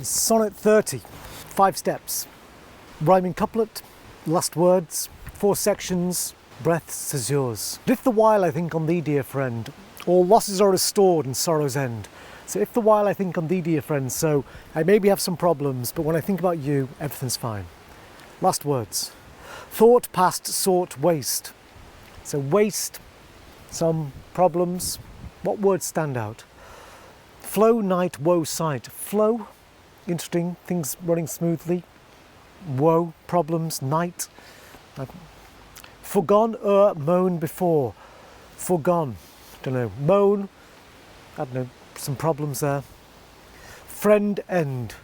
Sonnet 30, 5 steps. Rhyming couplet, last words, 4 sections, breath, Césures. If the while I think on thee, dear friend, all losses are restored and sorrows end. So if the while I think on thee, dear friend, so I maybe have some problems, but when I think about you, everything's fine. Last words. Thought, past, sought, waste. So waste, some problems. What words stand out? Flow, night, woe, sight. Flow, interesting, things running smoothly. Woe, problems, night. Forgone, moan before. Forgone, don't know. Moan, I don't know, some problems there. Friend, end.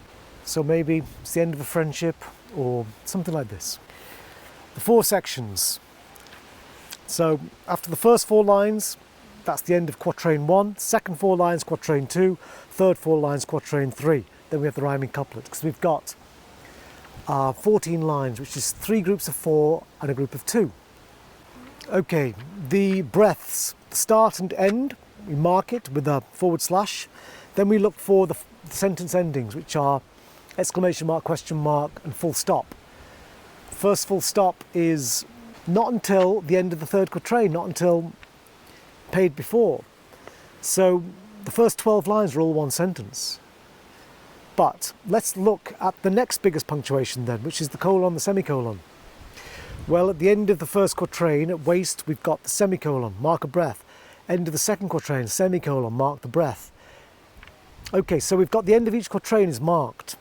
So maybe it's the end of a friendship or something like this. The 4 sections. So after the first 4 lines, that's the end of quatrain 1. Second 4 lines, quatrain 2. Third 4 lines, quatrain 3. Then we have the rhyming couplet, because we've got 14 lines, which is 3 groups of 4 and a group of 2. Okay, the breaths, start and end, we mark it with a /. Then we look for the sentence endings, which are exclamation mark, question mark, and full stop. First full stop is not until the end of the 3rd quatrain, not until paid before. So the first 12 lines are all one sentence. But let's look at the next biggest punctuation then, which is the colon, the semicolon. Well, at the end of the 1st quatrain, at waste, we've got the semicolon, mark a breath. End of the 2nd quatrain, semicolon, mark the breath. Okay, so we've got the end of each quatrain is marked.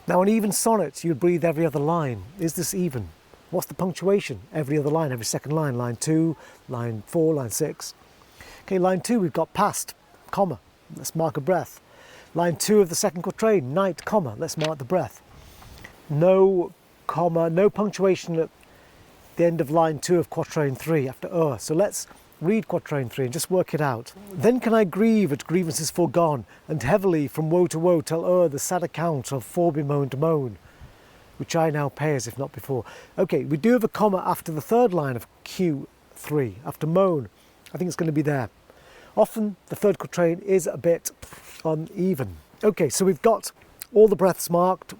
Now, an even sonnet, you'd breathe every other line. Is this even? What's the punctuation? Every other line, every second line. Line 2, line 4, line 6. Okay, line 2, we've got past, comma. Let's mark a breath. Line 2 of the 2nd quatrain, night, comma. Let's mark the breath. No comma, no punctuation at the end of line 2 of quatrain 3 after So let's read quatrain 3 and just work it out. Then can I grieve at grievances foregone, and heavily from woe to woe tell the sad account of fore-bemoaned moan, which I now pay as if not before. Okay, we do have a comma after the 3rd line of Q3, after moan. I think it's going to be there. Often the 3rd quatrain is a bit uneven. Okay, so we've got all the breaths marked,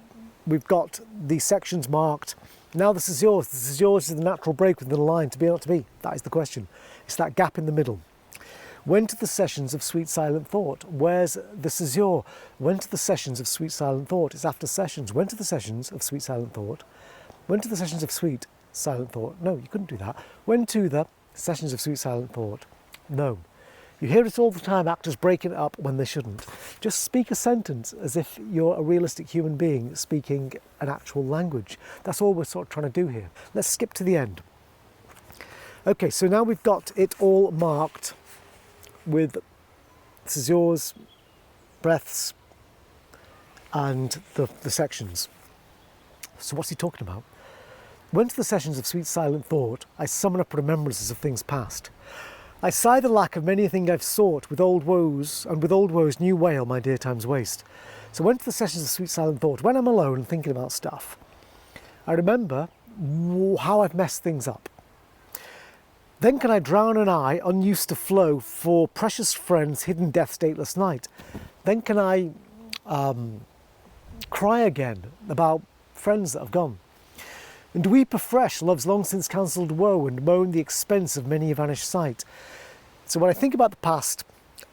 we've got the sections marked. Now this is yours. This is yours is the natural break within the line, to be or not to be. That is the question. It's that gap in the middle. When to the sessions of sweet silent thought? Where's the caesure? When to the sessions of sweet silent thought? It's after sessions. When to the sessions of sweet silent thought? When to the sessions of sweet silent thought? No, you couldn't do that. When to the sessions of sweet silent thought? No. You hear it all the time, actors breaking it up when they shouldn't. Just speak a sentence as if you're a realistic human being speaking an actual language. That's all we're sort of trying to do here. Let's skip to the end. Okay, so now we've got it all marked with caesures, breaths, and the sections. So what's he talking about? When to the sessions of sweet silent thought, I summon up remembrances of things past. I sigh the lack of many a thing I've sought, with old woes, and with old woes new wail my dear time's waste. So when to the sessions of sweet silent thought, when I'm alone and thinking about stuff, I remember how I've messed things up. Then can I drown an eye unused to flow for precious friends hidden death's dateless night. Then can I cry again about friends that have gone. And weep afresh love's long since cancelled woe, and moan the expense of many a vanished sight. So when I think about the past,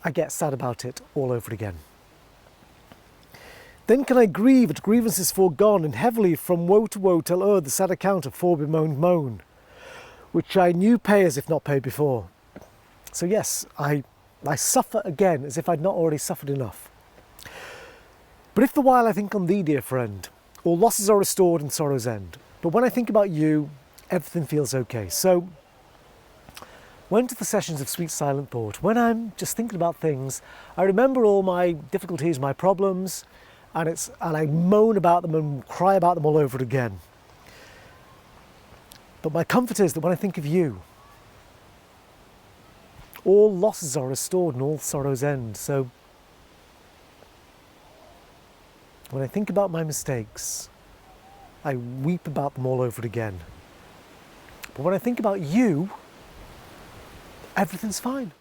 I get sad about it all over again. Then can I grieve at grievances foregone, and heavily from woe to woe tell the sad account of fore-bemoaned moan, which I knew pay as if not paid before. So yes, I suffer again as if I'd not already suffered enough. But if the while I think on thee, dear friend, all losses are restored and sorrows end. But when I think about you, everything feels okay. So when to the sessions of sweet silent thought, when I'm just thinking about things, I remember all my difficulties, my problems, and I moan about them and cry about them all over again. But my comfort is that when I think of you, all losses are restored and all sorrows end. So when I think about my mistakes, I weep about them all over again. But when I think about you, everything's fine.